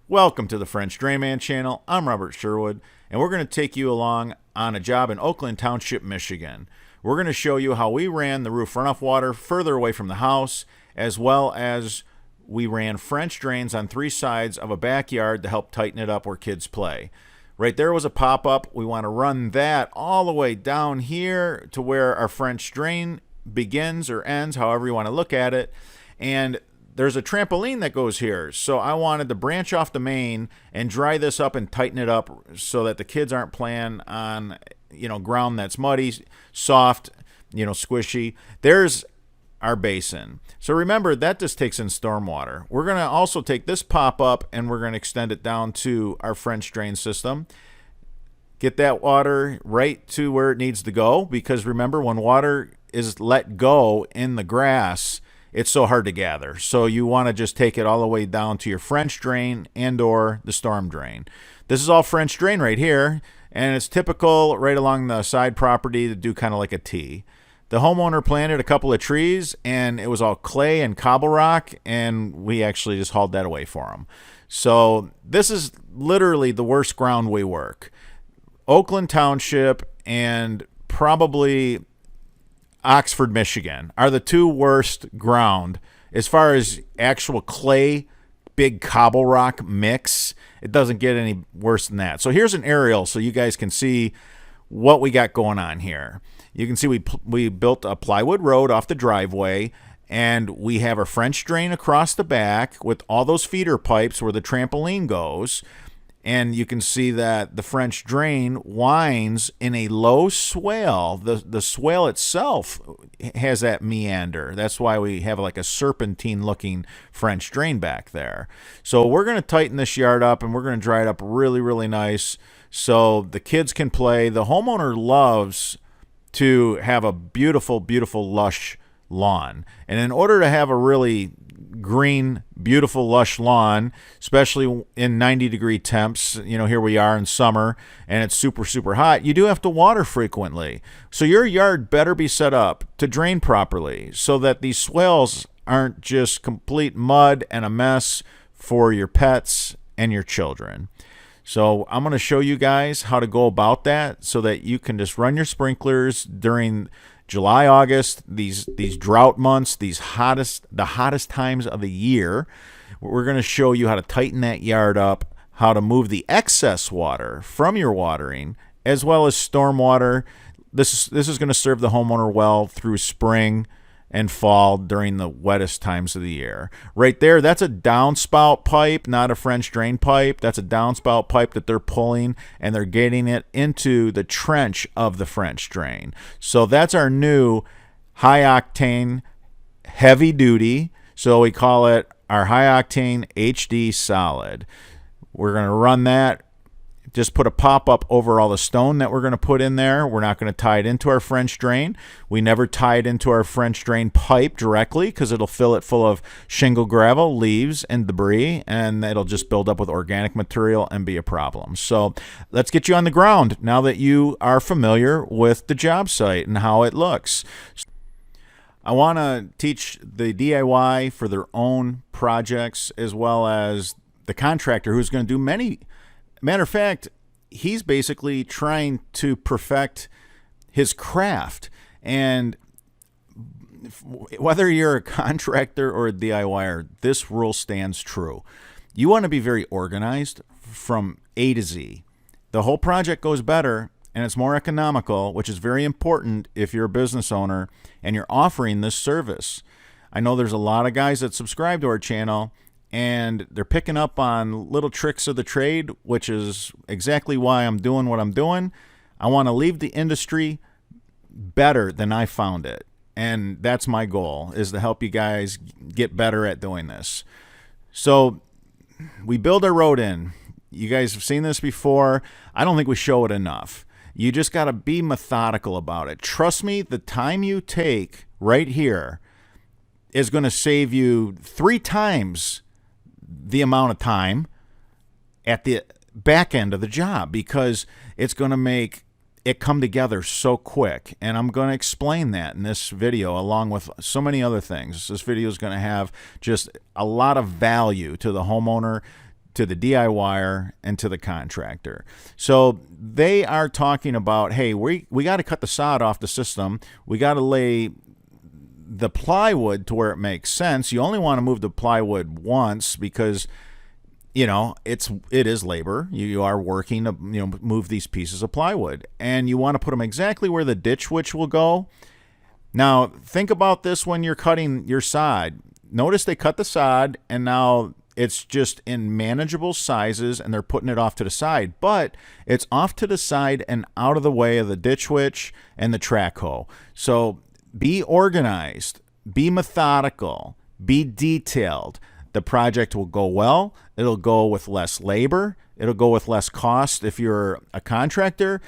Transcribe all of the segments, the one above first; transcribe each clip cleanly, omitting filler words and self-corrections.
Welcome to the French Drainman channel. I'm Robert Sherwood, and we're going to take you along on a job in Oakland Township, Michigan. We're going to show you how we ran the roof runoff water further away from the house, as well as we ran French drains on three sides of a backyard to help tighten it up where kids play. Right there was a pop-up. We want to run that all the way down here to where our French drain begins or ends, however you want to look at it. And there's a trampoline that goes here, so I wanted to branch off the main and dry this up and tighten it up so that the kids aren't playing on, ground that's muddy, soft, squishy. There's our basin. So remember, that just takes in stormwater. We're going to also take this pop-up and we're going to extend it down to our French drain system. Get that water right to where it needs to go, because remember, when water is let go in the grass, it's so hard to gather. So you want to just take it all the way down to your French drain and or the storm drain. This is all French drain right here, and it's typical right along the side property to do kind of like a T. The homeowner planted a couple of trees, and it was all clay and cobble rock, and we actually just hauled that away for them. So this is literally the worst ground we work. Oakland Township and probably Oxford, Michigan are the two worst ground as far as actual clay, big cobble rock mix. It doesn't get any worse than that. So here's an aerial so you guys can see what we got going on here. You can see we built a plywood road off the driveway, and we have a French drain across the back with all those feeder pipes where the trampoline goes. And you can see that the French drain winds in a low swale. The swale itself has that meander. That's why we have like a serpentine-looking French drain back there. So we're going to tighten this yard up, and we're going to dry it up really, really nice so the kids can play. The homeowner loves to have a beautiful, beautiful, lush lawn. And in order to have a really green, beautiful, lush lawn, especially in 90-degree temps, here we are in summer and it's super, super hot, you do have to water frequently. So your yard better be set up to drain properly so that these swales aren't just complete mud and a mess for your pets and your children. So I'm going to show you guys how to go about that so that you can just run your sprinklers during July, August, these drought months, the hottest times of the year. We're going to show you how to tighten that yard up, how to move the excess water from your watering, as well as storm water. This is going to serve the homeowner well through spring and fall during the wettest times of the year. Right there, that's a downspout pipe, not a French drain pipe. That's a downspout pipe that they're pulling, and they're getting it into the trench of the French drain. So that's our new high-octane, heavy-duty, so we call it our high-octane HD solid. We're going to run that. Just put a pop-up over all the stone that we're going to put in there. We're not going to tie it into our French drain. We never tie it into our French drain pipe directly because it'll fill it full of shingle, gravel, leaves, and debris, and it'll just build up with organic material and be a problem. So let's get you on the ground now that you are familiar with the job site and how it looks. I want to teach the DIY for their own projects, as well as the contractor who's going to do many. Matter of fact, he's basically trying to perfect his craft. And whether you're a contractor or a DIYer, this rule stands true. You want to be very organized from A to Z. The whole project goes better and it's more economical, which is very important if you're a business owner and you're offering this service. I know there's a lot of guys that subscribe to our channel, and they're picking up on little tricks of the trade, which is exactly why I'm doing what I'm doing. I want to leave the industry better than I found it. And that's my goal, is to help you guys get better at doing this. So we build our road in. You guys have seen this before. I don't think we show it enough. You just got to be methodical about it. Trust me, the time you take right here is going to save you 3 times the amount of time at the back end of the job, because it's going to make it come together so quick. And I'm going to explain that in this video along with so many other things. This video is going to have just a lot of value to the homeowner to the DIYer, and to the contractor. So they are talking about, hey, we got to cut the sod off the system. We got to lay the plywood to where it makes sense. You only want to move the plywood once because, you know, it is labor. You are working to, you know, move these pieces of plywood, and you want to put them exactly where the ditch witch will go. Now, think about this when you're cutting your sod. Notice they cut the sod, and now it's just in manageable sizes, and they're putting it off to the side. But it's off to the side and out of the way of the ditch witch and the track hoe. So be organized, be methodical, be detailed. The project will go well. It'll go with less labor. It'll go with less cost if you're a contractor.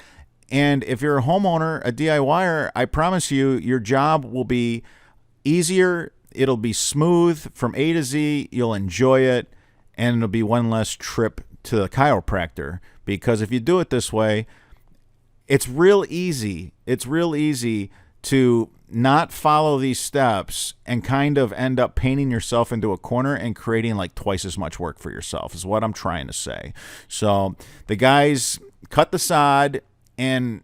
And if you're a homeowner, a DIYer, I promise you, your job will be easier. It'll be smooth from A to Z. You'll enjoy it. And it'll be one less trip to the chiropractor. Because if you do it this way, it's real easy. It's real easy to not follow these steps and kind of end up painting yourself into a corner and creating like twice as much work for yourself is what I'm trying to say. So the guys cut the sod, and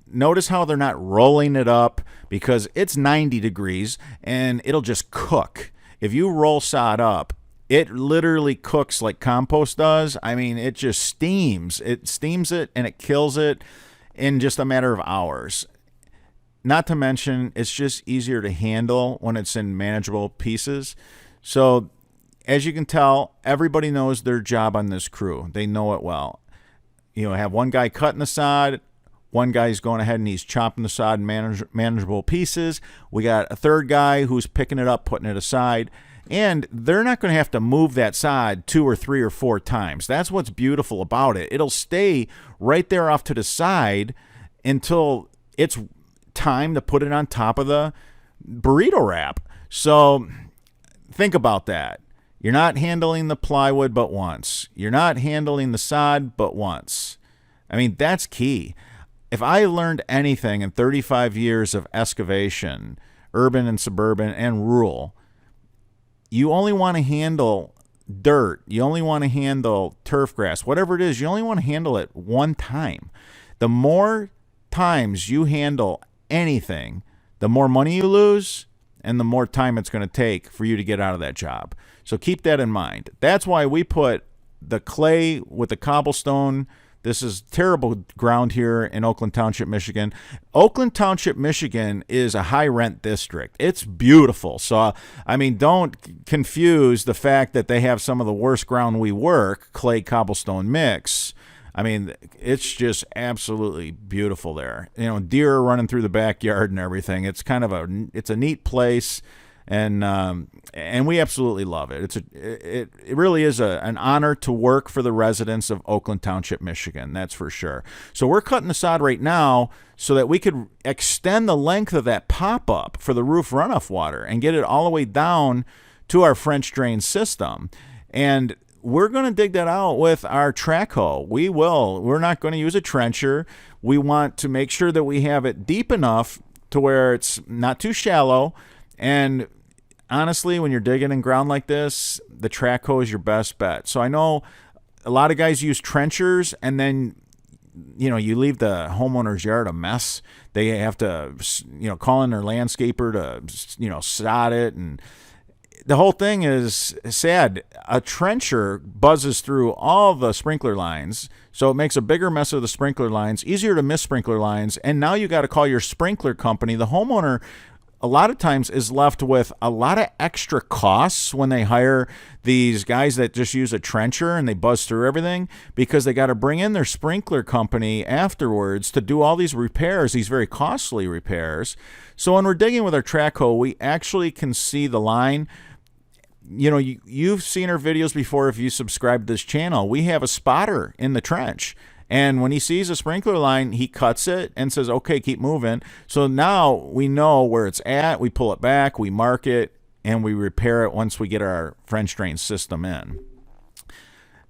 notice how they're not rolling it up because it's 90 degrees and it'll just cook. If you roll sod up, it literally cooks like compost does. I mean, it just steams. It steams it and it kills it in just a matter of hours. Not to mention, it's just easier to handle when it's in manageable pieces. So, as you can tell, everybody knows their job on this crew. They know it well. You know, have one guy cutting the sod, one guy's going ahead and he's chopping the sod in manageable pieces. We got a third guy who's picking it up, putting it aside. And they're not going to have to move that sod 2 or 3 or 4 times. That's what's beautiful about it. It'll stay right there off to the side until it's time to put it on top of the burrito wrap. So think about that. You're not handling the plywood but once. You're not handling the sod but once. I mean, that's key. If I learned anything in 35 years of excavation, urban and suburban and rural, you only want to handle dirt. You only want to handle turf grass. Whatever it is, you only want to handle it one time. The more times you handle anything, the more money you lose and the more time it's going to take for you to get out of that job. So keep that in mind. That's why we put the clay with the cobblestone. This is terrible ground here in Oakland Township, Michigan. Oakland Township, Michigan is a high rent district. It's beautiful. So, I mean, don't confuse the fact that they have some of the worst ground we work, clay cobblestone mix. I mean, it's just absolutely beautiful there. You know, deer are running through the backyard and everything. It's kind of it's a neat place, and we absolutely love it. It really is an honor to work for the residents of Oakland Township, Michigan. That's for sure. So we're cutting the sod right now so that we could extend the length of that pop-up for the roof runoff water and get it all the way down to our French drain system. And we're going to dig that out with our track hoe. We will. We're not going to use a trencher. We want to make sure that we have it deep enough to where it's not too shallow. And honestly, when you're digging in ground like this, the track hoe is your best bet. So I know a lot of guys use trenchers, and then, you know, you leave the homeowner's yard a mess. They have to, you know, call in their landscaper to, you know, sod it, and the whole thing is sad. A trencher buzzes through all the sprinkler lines, so it makes a bigger mess of the sprinkler lines, easier to miss sprinkler lines, and now you got to call your sprinkler company. The homeowner a lot of times is left with a lot of extra costs when they hire these guys that just use a trencher and they buzz through everything, because they got to bring in their sprinkler company afterwards to do all these repairs, these very costly repairs. So when we're digging with our track hoe, we actually can see the line. You know, you've seen our videos before if you subscribe to this channel. We have a spotter in the trench. And when he sees a sprinkler line, he cuts it and says, okay, keep moving. So now we know where it's at. We pull it back, we mark it, and we repair it once we get our French drain system in.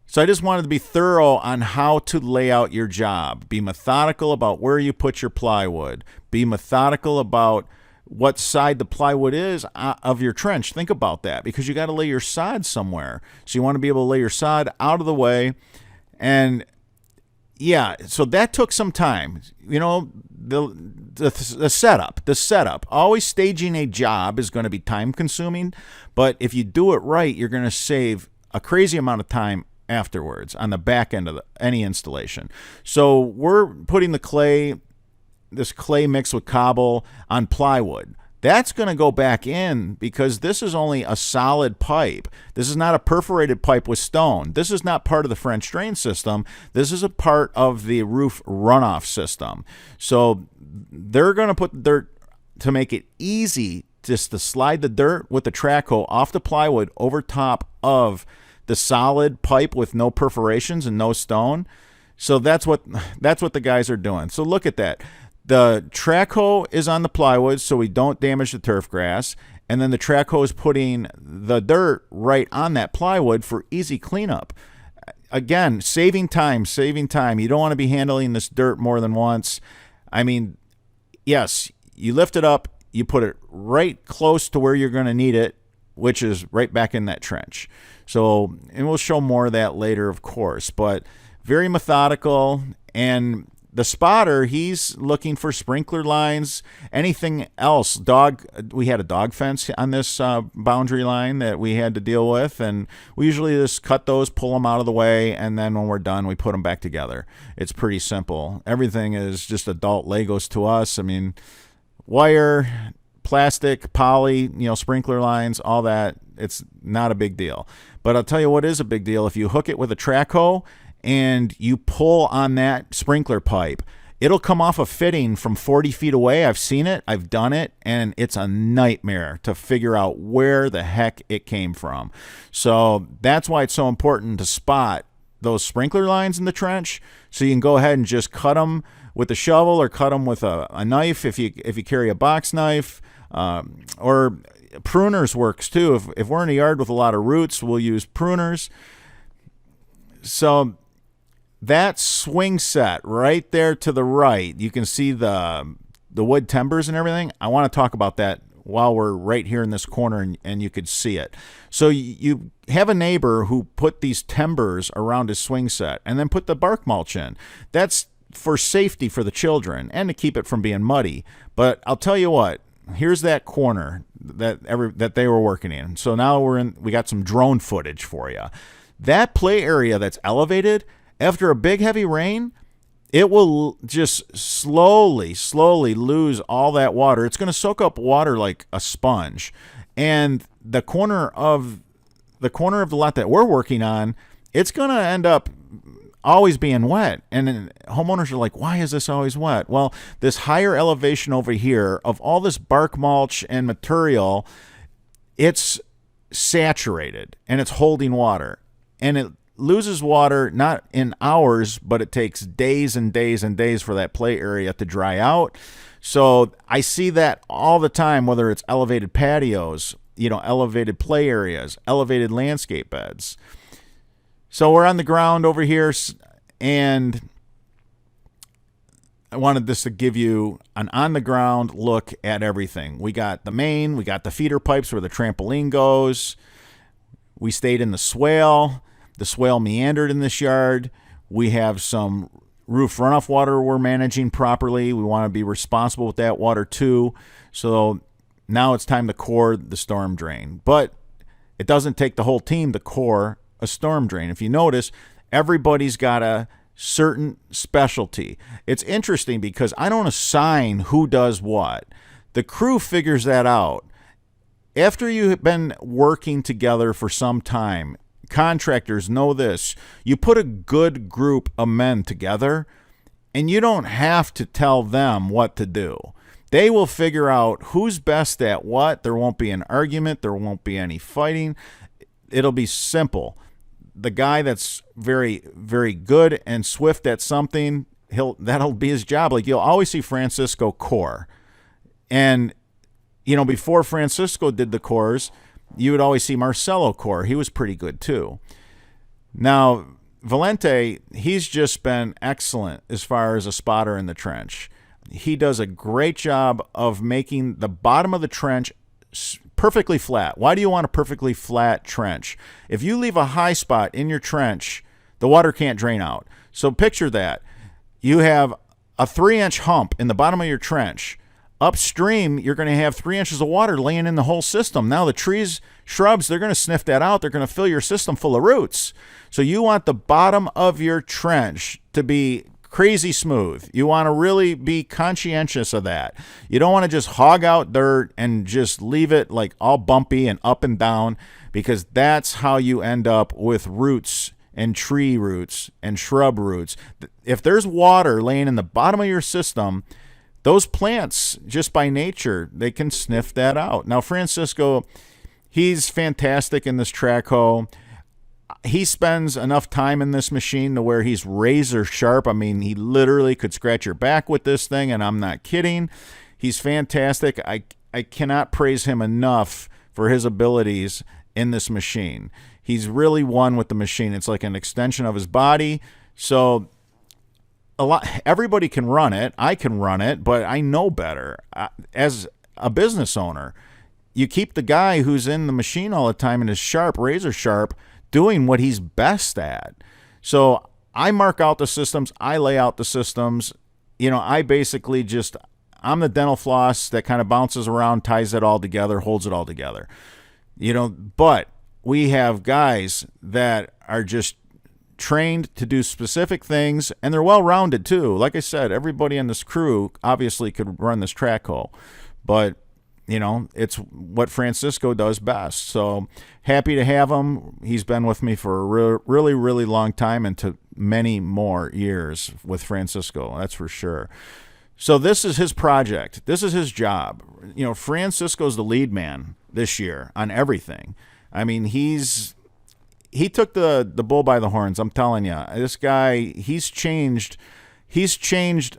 So I just wanted to be thorough on how to lay out your job. Be methodical about where you put your plywood. Be methodical about what side the plywood is of your trench. Think about that, because you got to lay your sod somewhere. So you want to be able to lay your sod out of the way. And yeah, so that took some time. You know, the setup. Always staging a job is going to be time consuming, but if you do it right, you're going to save a crazy amount of time afterwards on the back end of any installation. So we're putting this clay mixed with cobble on plywood. That's going to go back in because this is only a solid pipe. This is not a perforated pipe with stone. This is not part of the French drain system. This is a part of the roof runoff system. So they're going to put dirt to make it easy just to slide the dirt with the track hoe off the plywood over top of the solid pipe with no perforations and no stone. So that's what the guys are doing. So look at that. The track hoe is on the plywood so we don't damage the turf grass, and then the track hoe is putting the dirt right on that plywood for easy cleanup. Again, saving time. You don't want to be handling this dirt more than once. I mean, yes, you lift it up, you put it right close to where you're going to need it, which is right back in that trench. So, and we'll show more of that later, of course, but very methodical. And the spotter, he's looking for sprinkler lines, anything else. We had a dog fence on this boundary line that we had to deal with, and we usually just cut those, pull them out of the way, and then when we're done, we put them back together. It's pretty simple. Everything is just adult Legos to us. I mean, wire, plastic, poly, sprinkler lines, all that. It's not a big deal. But I'll tell you what is a big deal. If you hook it with a track hoe and you pull on that sprinkler pipe, it'll come off a fitting from 40 feet away. I've seen it. I've done it. And it's a nightmare to figure out where the heck it came from. So that's why it's so important to spot those sprinkler lines in the trench, so you can go ahead and just cut them with a shovel or cut them with a knife if you carry a box knife, or pruners works too. If we're in a yard with a lot of roots, we'll use pruners. So that swing set right there to the right, you can see the wood timbers and everything. I want to talk about that while we're right here in this corner and you could see it. So you have a neighbor who put these timbers around his swing set and then put the bark mulch in. That's for safety for the children and to keep it from being muddy. But I'll tell you what, here's that corner that they were working in. So now we got some drone footage for you. That play area that's elevated, after a big heavy rain, it will just slowly lose all that water. It's going to soak up water like a sponge. And the corner of the lot that we're working on, it's going to end up always being wet. And homeowners are like, why is this always wet? Well, this higher elevation over here of all this bark mulch and material, it's saturated and it's holding water. And it loses water not in hours, but it takes days and days and days for that play area to dry out. So I see that all the time, whether it's elevated patios, elevated play areas, elevated landscape beds. So we're on the ground over here, and I wanted this to give you an on-the-ground look at everything. We got the main, we got the feeder pipes where the trampoline goes. We stayed in the swale. The swale meandered in this yard. We have some roof runoff water we're managing properly. We want to be responsible with that water too. So now it's time to core the storm drain. But it doesn't take the whole team to core a storm drain. If you notice, everybody's got a certain specialty. It's interesting because I don't assign who does what. The crew figures that out. After you've been working together for some time, contractors know this. You put a good group of men together, and you don't have to tell them what to do. They will figure out who's best at what. There won't be an argument. There won't be any fighting. It'll be simple. The guy that's very, very good and swift at something, that'll be his job. Like, you'll always see Francisco core. And, before Francisco did the cores, you would always see Marcelo core. He was pretty good too. Now, Valente, he's just been excellent as far as a spotter in the trench. he does a great job of making the bottom of the trench perfectly flat. Why do you want a perfectly flat trench? If you leave a high spot in your trench, the water can't drain out. So picture that. You have a 3-inch hump in the bottom of your trench. Upstream, you're going to have 3 inches of water laying in the whole system. Now the trees, shrubs, they're going to sniff that out. They're going to fill your system full of roots. So you want the bottom of your trench to be crazy smooth. You want to really be conscientious of that. You don't want to just hog out dirt and just leave it like all bumpy and up and down, because that's how you end up with roots and tree roots and shrub roots. If there's water laying in the bottom of your system, those plants, just by nature, they can sniff that out. Now, Francisco, he's fantastic in this track hoe. He spends enough time in this machine to where he's razor sharp. I mean, he literally could scratch your back with this thing, and I'm not kidding. He's fantastic. I cannot praise him enough for his abilities in this machine. He's really one with the machine. It's like an extension of his body. So everybody can run it. I can run it, but I know better. As a business owner, you keep the guy who's in the machine all the time and is sharp, razor sharp, doing what he's best at. So I mark out the systems. I lay out the systems. I basically I'm the dental floss that kind of bounces around, ties it all together, holds it all together. But we have guys that are just trained to do specific things, and they're well-rounded too. Like I said, everybody in this crew obviously could run this track hoe, but it's what Francisco does best. So happy to have him. He's been with me for a really, really long time, and to many more years with Francisco, that's for sure. So this is his project. This is his job. Francisco's the lead man this year on everything. I mean, he took the bull by the horns. I'm telling you, this guy, he's changed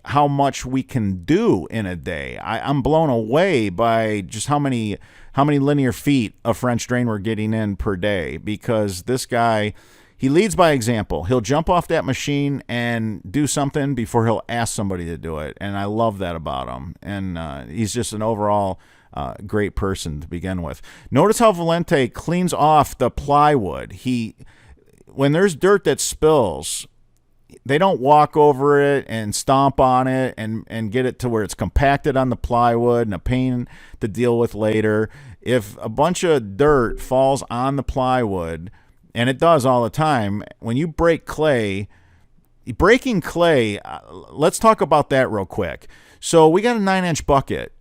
how much we can do in a day. I'm blown away by just how many linear feet of French drain we're getting in per day, because this guy, he leads by example. He'll jump off that machine and do something before he'll ask somebody to do it, and I love that about him. And he's just an overall great person to begin with. Notice how Valente cleans off the plywood. When there's dirt that spills, they don't walk over it and stomp on it and get it to where it's compacted on the plywood and a pain to deal with later. If a bunch of dirt falls on the plywood, and it does all the time, when you break clay, breaking clay, let's talk about that real quick. So we got a 9-inch bucket,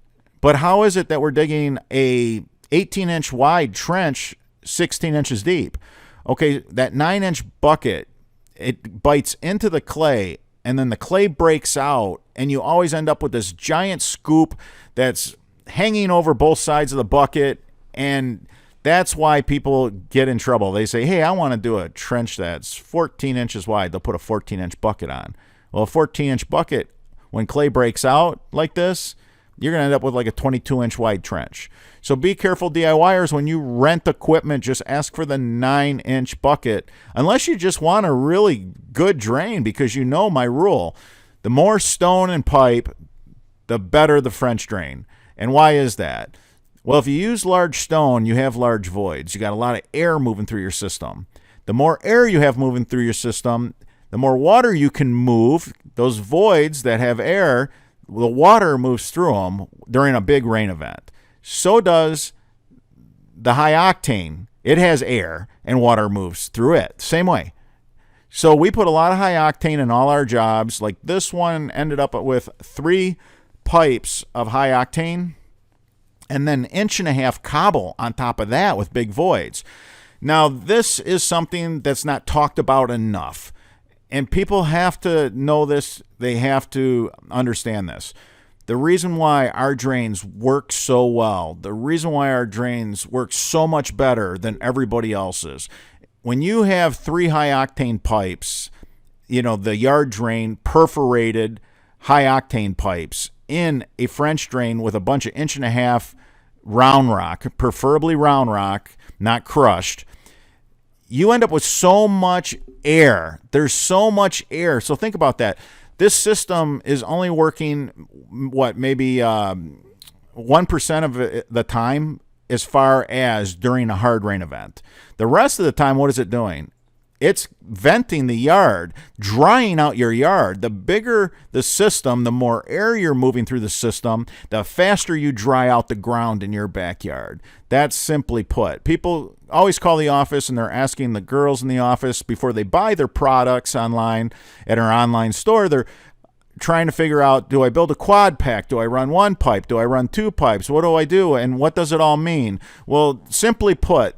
but how is it that we're digging a 18-inch wide trench 16 inches deep? Okay, that 9-inch bucket, it bites into the clay, and then the clay breaks out, and you always end up with this giant scoop that's hanging over both sides of the bucket, and that's why people get in trouble. They say, hey, I want to do a trench that's 14 inches wide. They'll put a 14-inch bucket on. Well, a 14-inch bucket, when clay breaks out like this, you're going to end up with like a 22-inch wide trench. So be careful, DIYers, when you rent equipment, just ask for the 9-inch bucket, unless you just want a really good drain, because my rule. The more stone and pipe, the better the French drain. And why is that? Well, if you use large stone, you have large voids. You got a lot of air moving through your system. The more air you have moving through your system, the more water you can move. Those voids that have air, the water moves through them during a big rain event. So does the high octane. It has air and water moves through it. Same way. So we put a lot of high octane in all our jobs. Like this one ended up with 3 pipes of high octane, and then 1.5 inch cobble on top of that with big voids. Now, this is something that's not talked about enough, and people have to know this. They have to understand this. The reason why our drains work so well, the reason why our drains work so much better than everybody else's, when you have 3 high-octane pipes, the yard drain, perforated high-octane pipes in a French drain with a bunch of 1.5 inch round rock, preferably round rock, not crushed, you end up with so much air. There's so much air. So think about that. this system is only working, what, maybe 1% of the time as far as during a hard rain event. The rest of the time, what is it doing? It's venting the yard, drying out your yard. The bigger the system, the more air you're moving through the system, the faster you dry out the ground in your backyard. That's simply put. People always call the office and they're asking the girls in the office before they buy their products online at our online store. They're trying to figure out, do I build a quad pack? Do I run one pipe? Do I run two pipes? What do I do? And what does it all mean? Well, simply put,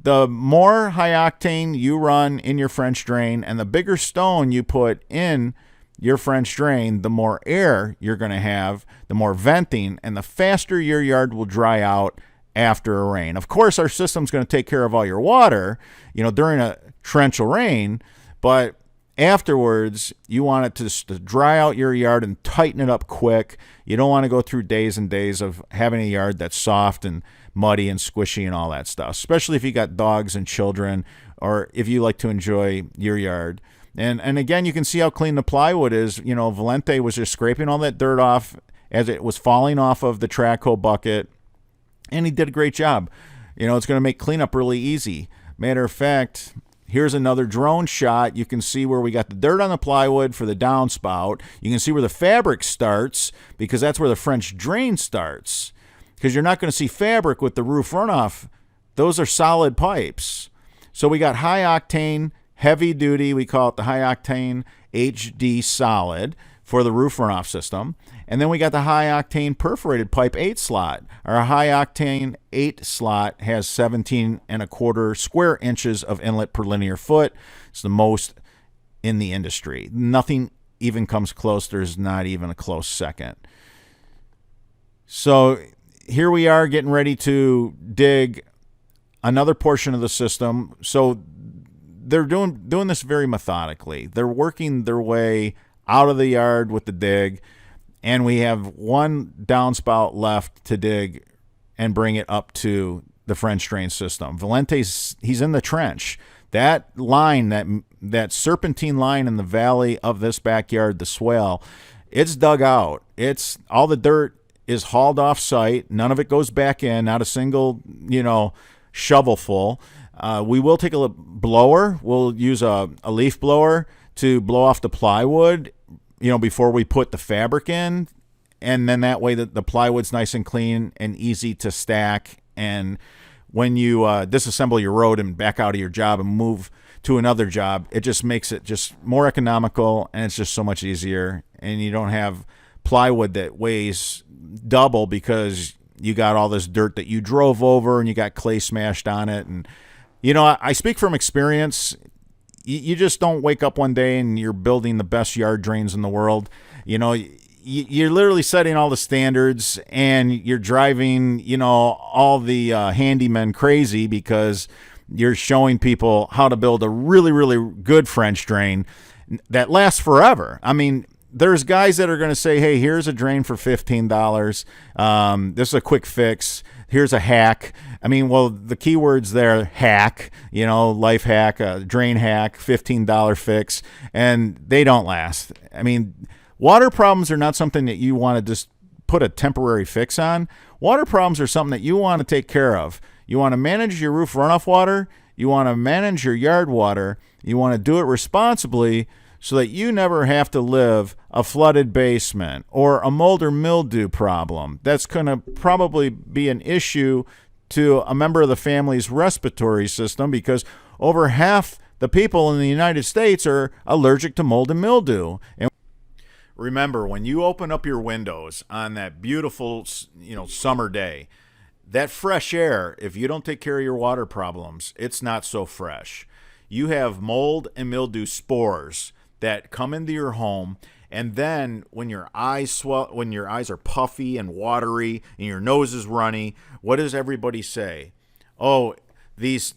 the more high octane you run in your French drain and the bigger stone you put in your French drain, the more air you're going to have, the more venting, and the faster your yard will dry out after a rain. Of course, our system's going to take care of all your water, during a torrential rain, but afterwards, you want it to dry out your yard and tighten it up quick. You don't want to go through days and days of having a yard that's soft and muddy and squishy and all that stuff, especially if you got dogs and children or if you like to enjoy your yard. And again, you can see how clean the plywood is. Valente was just scraping all that dirt off as it was falling off of the track hoe bucket, and he did a great job. It's going to make cleanup really easy. Matter of fact, here's another drone shot. You can see where we got the dirt on the plywood for the downspout. You can see where the fabric starts because that's where the French drain starts. Because you're not going to see fabric with the roof runoff. Those are solid pipes. So we got high octane, heavy duty. We call it the high octane HD solid for the roof runoff system. And then we got the high octane perforated pipe 8 slot. Our high octane 8 slot has 17.25 square inches of inlet per linear foot. It's the most in the industry. Nothing even comes close. There's not even a close second. So here we are getting ready to dig another portion of the system. So they're doing this very methodically. They're working their way out of the yard with the dig, and we have one downspout left to dig and bring it up to the French drain system. Valente's, he's in the trench. That line, that serpentine line in the valley of this backyard, the swale, it's dug out. It's all the dirt is hauled off site. None of it goes back in, not a single, shovelful. We will take a blower. We'll use a leaf blower to blow off the plywood, before we put the fabric in. And then that way the plywood's nice and clean and easy to stack. And when you disassemble your road and back out of your job and move to another job, it just makes it just more economical, and it's just so much easier. And you don't have plywood that weighs double because you got all this dirt that you drove over and you got clay smashed on it. And I speak from experience. You just don't wake up one day and you're building the best yard drains in the world. You're literally setting all the standards, and you're driving all the handymen crazy because you're showing people how to build a really, really good French drain that lasts forever. I mean, there's guys that are going to say, hey, here's a drain for $15. This is a quick fix. Here's a hack. I mean, well, the keywords there, hack, life hack, drain hack, $15 fix, and they don't last. I mean, water problems are not something that you want to just put a temporary fix on. Water problems are something that you want to take care of. You want to manage your roof runoff water. You want to manage your yard water. You want to do it responsibly, so that you never have to live a flooded basement or a mold or mildew problem. That's going to probably be an issue to a member of the family's respiratory system, because over half the people in the United States are allergic to mold and mildew. And remember, when you open up your windows on that beautiful, summer day, that fresh air, if you don't take care of your water problems, it's not so fresh. You have mold and mildew spores that come into your home, and then when your eyes are puffy and watery and your nose is runny, what does everybody say? Oh, these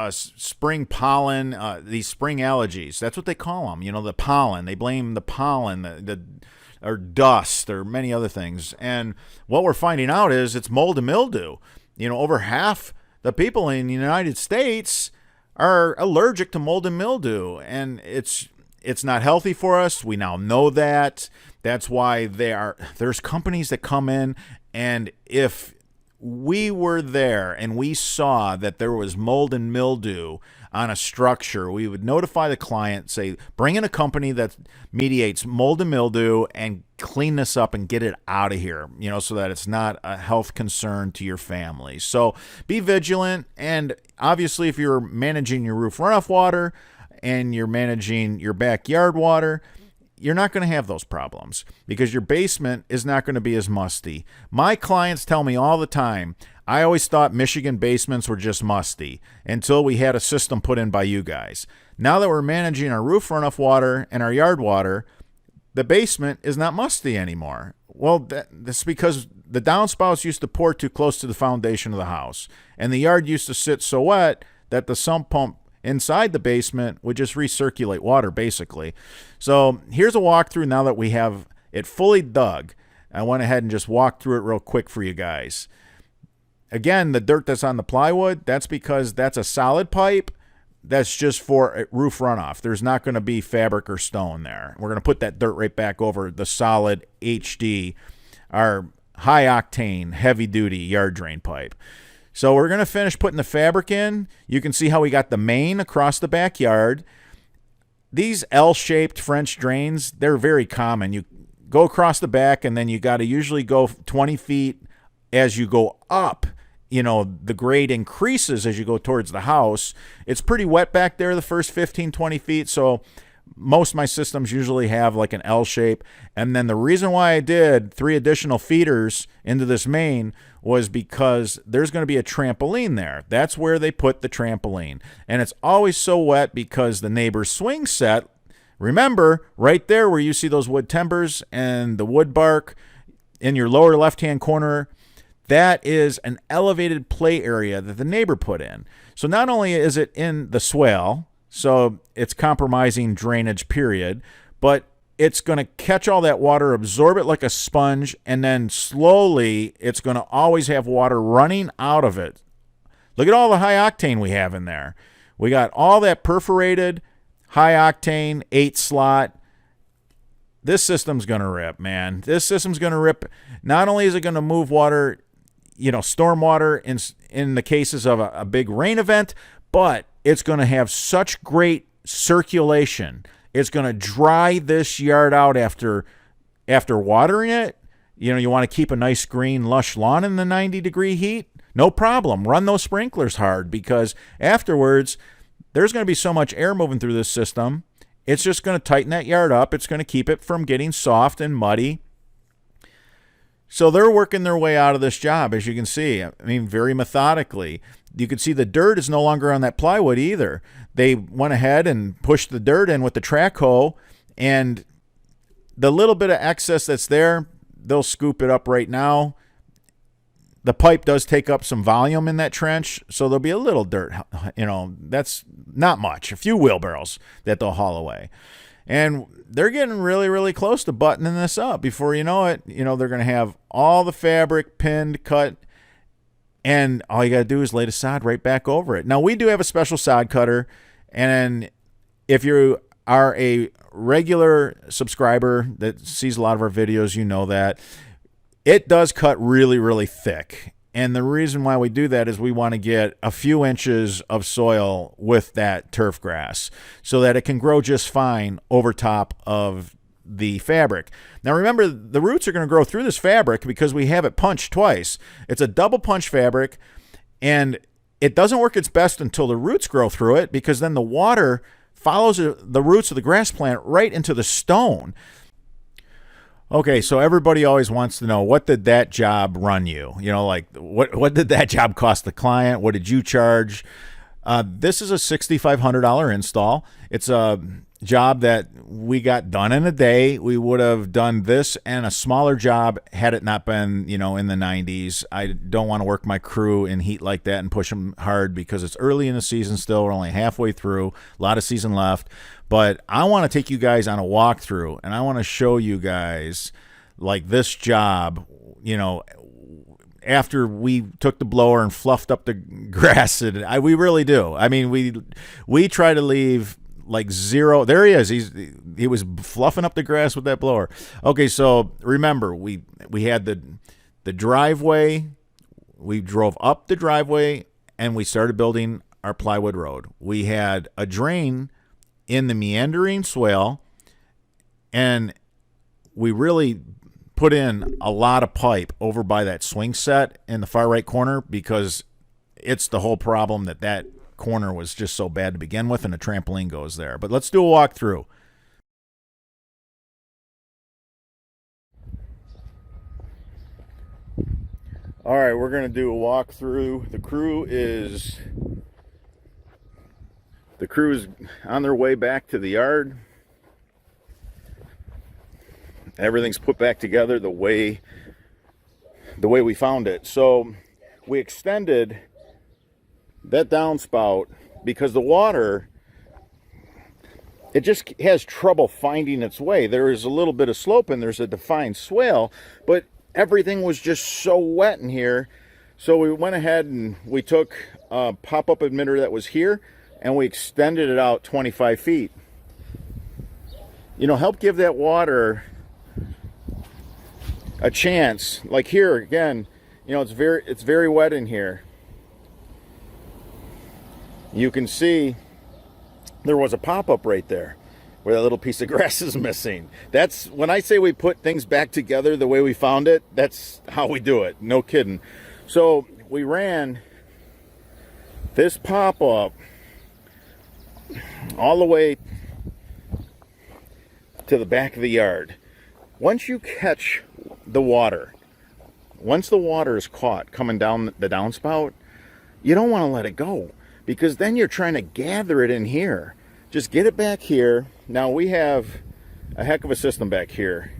spring pollen, these spring allergies. That's what they call them. The pollen. They blame the pollen, or dust, or many other things. And what we're finding out is it's mold and mildew. Over half the people in the United States are allergic to mold and mildew, and it's It's not healthy for us. We now know that. That's why there's companies that come in, and if we were there and we saw that there was mold and mildew on a structure, we would notify the client, say, bring in a company that mediates mold and mildew and clean this up and get it out of here, so that it's not a health concern to your family. So be vigilant. And obviously, if you're managing your roof runoff water and you're managing your backyard water, you're not going to have those problems because your basement is not going to be as musty. My clients tell me all the time, I always thought Michigan basements were just musty until we had a system put in by you guys. Now that we're managing our roof runoff water and our yard water, the basement is not musty anymore. Well, that's because the downspouts used to pour too close to the foundation of the house, and the yard used to sit so wet that the sump pump inside the basement would just recirculate water, basically. So here's a walkthrough now that we have it fully dug. I went ahead and just walked through it real quick for you guys. Again, the dirt that's on the plywood, that's because that's a solid pipe. That's just for roof runoff. There's not going to be fabric or stone there. We're going to put that dirt right back over the solid HD, our high-octane, heavy-duty yard drain pipe. So we're going to finish putting the fabric in. You can see how we got the main across the backyard. These L-shaped French drains, they're very common. You go across the back, and then you got to usually go 20 feet as you go up. The grade increases as you go towards the house. It's pretty wet back there the first 15, 20 feet, so most of my systems usually have like an L shape. And then the reason why I did 3 additional feeders into this main was because there's going to be a trampoline there. That's where they put the trampoline. And it's always so wet because the neighbor's swing set, remember, right there where you see those wood timbers and the wood bark in your lower left-hand corner, that is an elevated play area that the neighbor put in. So not only is it in the swale, so it's compromising drainage, period, but it's going to catch all that water, absorb it like a sponge, and then slowly it's going to always have water running out of it. Look at all the high octane we have in there. We got all that perforated, high octane, 8-slot. This system's going to rip, man. This system's going to rip. Not only is it going to move water, storm water in the cases of a big rain event, but it's going to have such great circulation. It's going to dry this yard out after watering it. You want to keep a nice green, lush lawn in the 90-degree heat? No problem. Run those sprinklers hard because afterwards there's going to be so much air moving through this system. It's just going to tighten that yard up. It's going to keep it from getting soft and muddy. So they're working their way out of this job, as you can see. I mean, very methodically. You can see the dirt is no longer on that plywood either. They went ahead and pushed the dirt in with the track hoe, and the little bit of excess that's there, they'll scoop it up right now. The pipe does take up some volume in that trench, so there'll be a little dirt. That's not much. A few wheelbarrows that they'll haul away. And they're getting really, really close to buttoning this up. Before you know it, they're going to have all the fabric pinned, cut, and all you got to do is lay the sod right back over it. Now, we do have a special sod cutter, and if you are a regular subscriber that sees a lot of our videos, you know that it does cut really, really thick. And the reason why we do that is we want to get a few inches of soil with that turf grass so that it can grow just fine over top of the fabric. Now remember, the roots are going to grow through this fabric because we have it punched twice. It's a double punch fabric, and it doesn't work its best until the roots grow through it because then the water follows the roots of the grass plant right into the stone. Okay, so everybody always wants to know, what did that job run you? What did that job cost the client? What did you charge? This is a $6,500 install. It's a job that we got done in a day. We would have done this and a smaller job had it not been, in the 90s. I don't want to work my crew in heat like that and push them hard because it's early in the season still. We're only halfway through, a lot of season left. But I want to take you guys on a walkthrough, and I want to show you guys like this job, after we took the blower and fluffed up the grass. We really do. I mean, we try to leave like zero. There he is. He was fluffing up the grass with that blower. Okay, so remember, we had the driveway. We drove up the driveway and we started building our plywood road. We had a drain in the meandering swale, and we really put in a lot of pipe over by that swing set in the far right corner, because it's the whole problem that corner was just so bad to begin with, and a trampoline goes there. But let's do a walkthrough. All right, we're going to do a walkthrough. The crew is on their way back to the yard. Everything's put back together the way we found it. So we extended that downspout because the water, it just has trouble finding its way. There is a little bit of slope and there's a defined swale, but everything was just so wet in here. So we went ahead and we took a pop-up emitter that was here and we extended it out 25 feet. You know, help give that water a chance. Like here again, you know, it's very wet in here. You can see there was a pop-up right there where that little piece of grass is missing. That's when I say we put things back together the way we found it, that's how we do it. No kidding. So we ran this pop-up all the way to the back of the yard. Once you catch the water, once the water is caught coming down the downspout, you don't want to let it go, because then you're trying to gather it in here. Just get it back here. Now we have a heck of a system back here.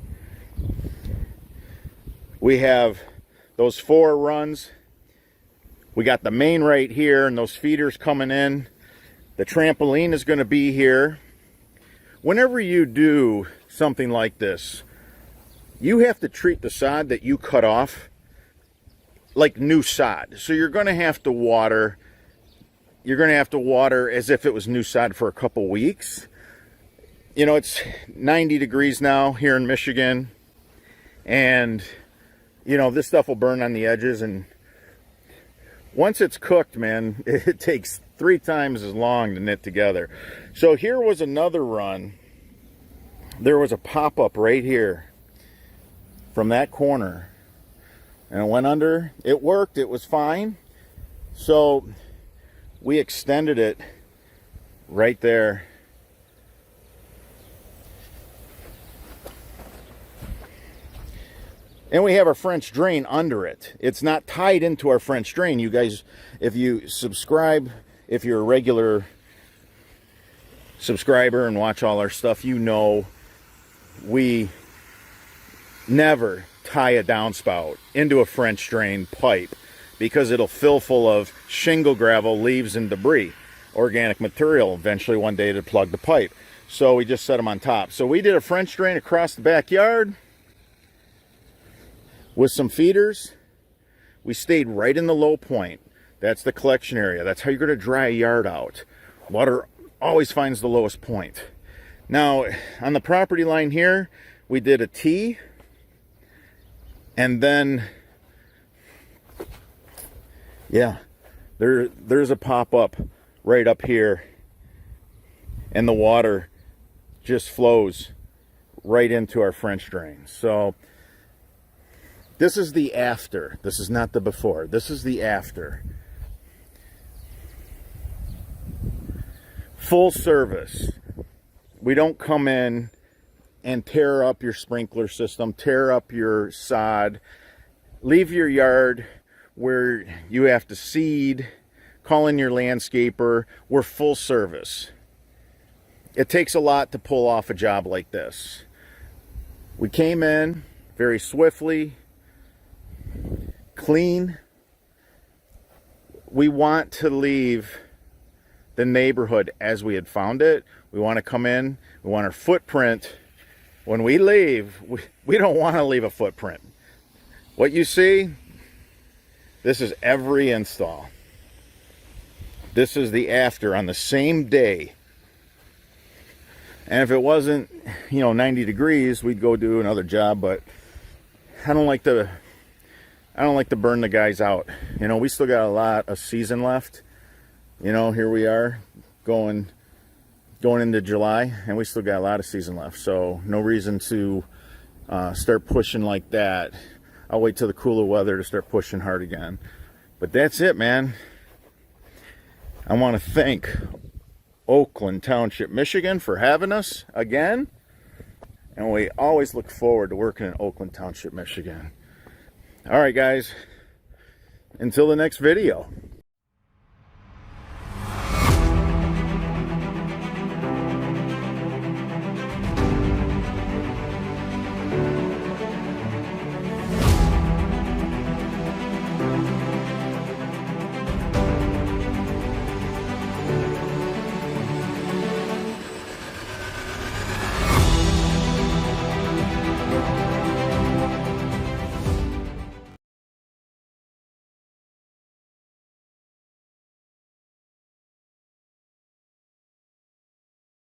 We have those 4 runs. We got the main right here and those feeders coming in. The trampoline is going to be here. Whenever you do something like this, you have to treat the sod that you cut off like new sod. So you're going to have to water. You're going to have to water as if it was new sod for a couple weeks. You know, it's 90 degrees now here in Michigan. And, you know, this stuff will burn on the edges. And once it's cooked, man, it takes 3 times as long to knit together. So here was another run. There was a pop-up right here from that corner. And it went under. It worked. It was fine. So we extended it right there. And we have our French drain under it. It's not tied into our French drain. You guys, if you subscribe, if you're a regular subscriber and watch all our stuff, you know we never tie a downspout into a French drain pipe, because it'll fill full of shingle, gravel, leaves, and debris, organic material, eventually one day to plug the pipe. So we just set them on top. So we did a French drain across the backyard with some feeders. We stayed right in the low point. That's the collection area. That's how you're going to dry a yard out. Water always finds the lowest point. Now, on the property line here, we did a T, and then, yeah, there's a pop-up right up here, and the water just flows right into our French drain. So this is the after. This is not the before. This is the after. Full service. We don't come in and tear up your sprinkler system, tear up your sod, leave your yard where you have to seed, call in your landscaper. We're full service. It takes a lot to pull off a job like this. We came in very swiftly, clean. We want to leave the neighborhood as we had found it. We want to come in. We want our footprint. When we leave, we don't want to leave a footprint. What you see, this is every install. This is the after on the same day. And if it wasn't, 90 degrees, we'd go do another job. But I don't like to burn the guys out. We still got a lot of season left. Here we are going into July, and we still got a lot of season left. So no reason to start pushing like that. I'll wait till the cooler weather to start pushing hard again. But that's it, man. I want to thank Oakland Township, Michigan for having us again. And we always look forward to working in Oakland Township, Michigan. All right, guys. Until the next video.